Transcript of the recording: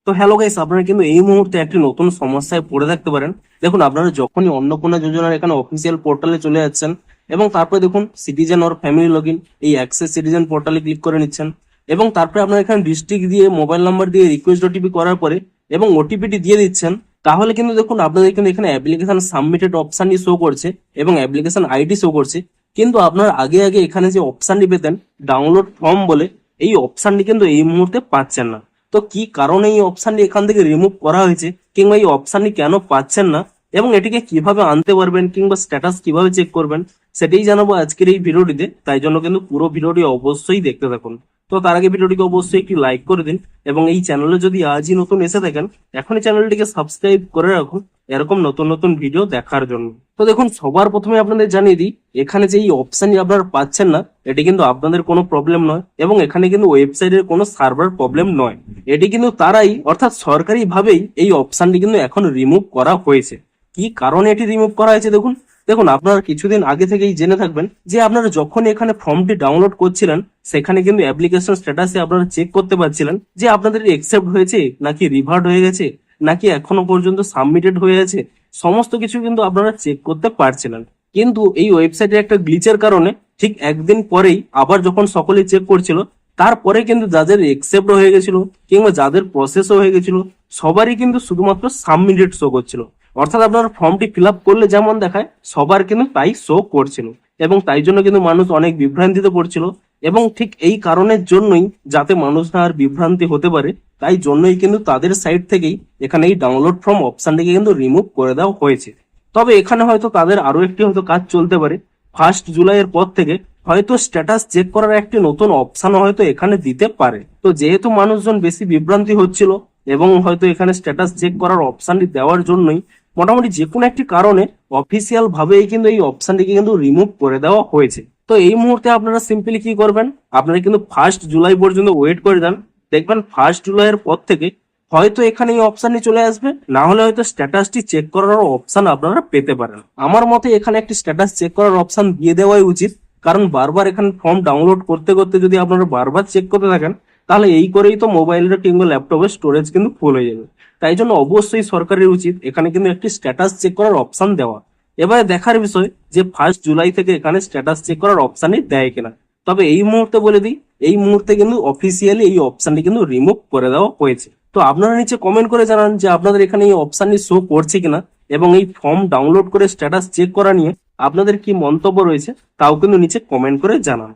তো hello guys, আপনারা কিন্তু এই মুহূর্তে একটি নতুন সমস্যায় পড়ে থাকতে পারেন। দেখুন, আপনারা যখনই অন্নপূর্ণা যোজনার এখানে অফিসিয়াল পোর্টালে চলে যাচ্ছেন এবং তারপরে দেখুন সিটিজেন ওর ফ্যামিলি লগইন, এই অ্যাক্সেস সিটিজেন পোর্টালে ক্লিক করে নিচ্ছেন এবং তারপরে আপনারা এখানে ডিস্ট্রিক্ট দিয়ে মোবাইল নাম্বার দিয়ে রিকোয়েস্ট ওটিপি করার পরে এবং ওটিপিটি দিয়ে দিচ্ছেন। তাহলে কিন্তু দেখুন আপনাদের কিন্তু এখানে অ্যাপ্লিকেশন সাবমিটেড অপশনটি শো করছে এবং অ্যাপ্লিকেশন আইডি শো করছে। কিন্তু আপনার আগে আগে এখানে যে অপশনটি পেতেন ডাউনলোড ফর্ম বলে, এই অপশনটি কিন্তু এই মুহূর্তে পাচ্ছেন না। তো কি কারণে এই অপশনটি এখান থেকে রিমুভ করা হয়েছে কিংবা এই অপশনটি কেন পাচ্ছেন না এবং এটিকে কিভাবে আনতে পারবেন কিংবা স্ট্যাটাস কিভাবে চেক করবেন সেটাই জানাবো আজকের এই ভিডিওটিতে। তাই জন্য কিন্তু পুরো ভিডিওটি অবশ্যই দেখতে থাকুন। তো তার আগে ভিডিওটিকে অবশ্যই একটি লাইক করে দিন এবং এই চ্যানেলে যদি আজই নতুন এসে থাকেন এখনই চ্যানেলটিকে সাবস্ক্রাইব করে রাখুন এরকম নতুন নতুন ভিডিও দেখার জন্য। তো দেখুন, সবার প্রথমে আপনাদের জানিয়ে দিই, এখানে যে এই অপশনটি আপনারা পাচ্ছেন না এটি কিন্তু আপনাদের কোনো প্রবলেম নয় এবং এখানে কিন্তু ওয়েবসাইটের কোনো সার্ভার প্রবলেম নয়। এটি কিন্তু তারাই অর্থাৎ সরকারি ভাবেই এই অপশনটি কিন্তু এখন রিমুভ করা হয়েছে। কি কারণে এটি রিমুভ করা হয়েছে দেখুন। দেখুন, আপনারা কিছুদিন আগে থেকেই জেনে থাকবেন যে আপনারা যখন এখানে ফর্মটি ডাউনলোড করছিলেন সেখানে কিন্তু অ্যাপ্লিকেশন স্ট্যাটাসে আপনারা চেক করতে পারছিলেন যে আপনাদের একসেপ্ট হয়েছে নাকি রিভার্ট হয়ে গেছে নাকি এখনো পর্যন্ত সাবমিটেড হয়ে আছে, সমস্ত কিছু কিন্তু আপনারা চেক করতে পারছিলেন। কিন্তু এই ওয়েবসাইটে একটা গ্লিচের কারণে ঠিক একদিন পরেই আবার যখন সকলে চেক করছিল তারপরে কিন্তু যাদের একসেপ্ট হয়ে গেছিল কিংবা যাদের প্রসেসও হয়ে গেছিল সবারই কিন্তু শুধুমাত্র সাবমিটেড শো করছিল। অর্থাৎ আপনার ফর্মটি ফিল আপ করলে যেমন দেখায় সবার কিন্তু তাই শো করছিল এবং তাই জন্য কিন্তু মানুষ অনেক বিভ্রান্তিতে পড়ছিল। এবং ঠিক এই কারণের জন্যই, যাতে মানুষ না আর বিভ্রান্তি হতে পারে, তাই জন্যই কিন্তু তাদের সাইড থেকেই এখানে এই ডাউনলোড ফর্ম অপশনটিকে কিন্তু রিমুভ করে দেওয়া হয়েছে। তবে এখানে হয়তো তাদের আরো একটি হয়তো কাজ চলতে পারে। 1 জুলাইয়ের পর থেকে হয়তো স্ট্যাটাস চেক করার একটি নতুন অপশন হয়তো এখানে দিতে পারে। তো যেহেতু মানুষজন বেশি বিভ্রান্তি হচ্ছিল এবং হয়তো এখানে স্ট্যাটাস চেক করার অপশনটি দেওয়ার জন্যই মোটামুটি যে কোনো একটি কারণে অফিসিয়াল ভাবেই কিন্তু এই অপশনটিকে কিন্তু রিমুভ করে দেওয়া হয়েছে। তো এই মুহূর্তে আপনারা সিম্পলি কি করবেন, আপনারা কিন্তু 1 জুলাই পর্যন্ত ওয়েট করে যান। দেখবেন 1 জুলাইয়ের পর থেকে হয়তো এখানে এই অপশনটি চলে আসবে, না হলে হয়তো স্ট্যাটাসটি চেক করার অপশন আপনারা পেতে পারেন। আমার মতে এখানে একটি স্ট্যাটাস চেক করার অপশন দিয়ে দেওয়াই উচিত, কারণ বারবার এখানে ফর্ম ডাউনলোড করতে করতে যদি আপনারা বারবার চেক করতে থাকেন তাহলে এই করেই তো মোবাইলের কিংবা ল্যাপটপের স্টোরেজ কিন্তু ফুল হয়ে যাবে। তাই জন্য অবশ্যই সরকারের উচিত এখানে কিন্তু একটি স্ট্যাটাস চেক করার অপশন দেওয়া। এবারে দেখার বিষয় যে 1 জুলাই থেকে এখানে স্ট্যাটাস চেক করার অপশনই দেয় কিনা। তবে এই মুহূর্তে বলে দিই, এই মুহূর্তে কিন্তু অফিসিয়ালি এই অপশনটি কিন্তু রিমুভ করে দেওয়া হয়েছে। তো আপনারা নিচে কমেন্ট করে জানান যে আপনাদের এখানে এই অপশনটি শো করছে কিনা এবং এই ফর্ম ডাউনলোড করে স্ট্যাটাস চেক করা নিয়ে আপনাদের কি মন্তব্য রয়েছে তাও কিন্তু নিচে কমেন্ট করে জানান।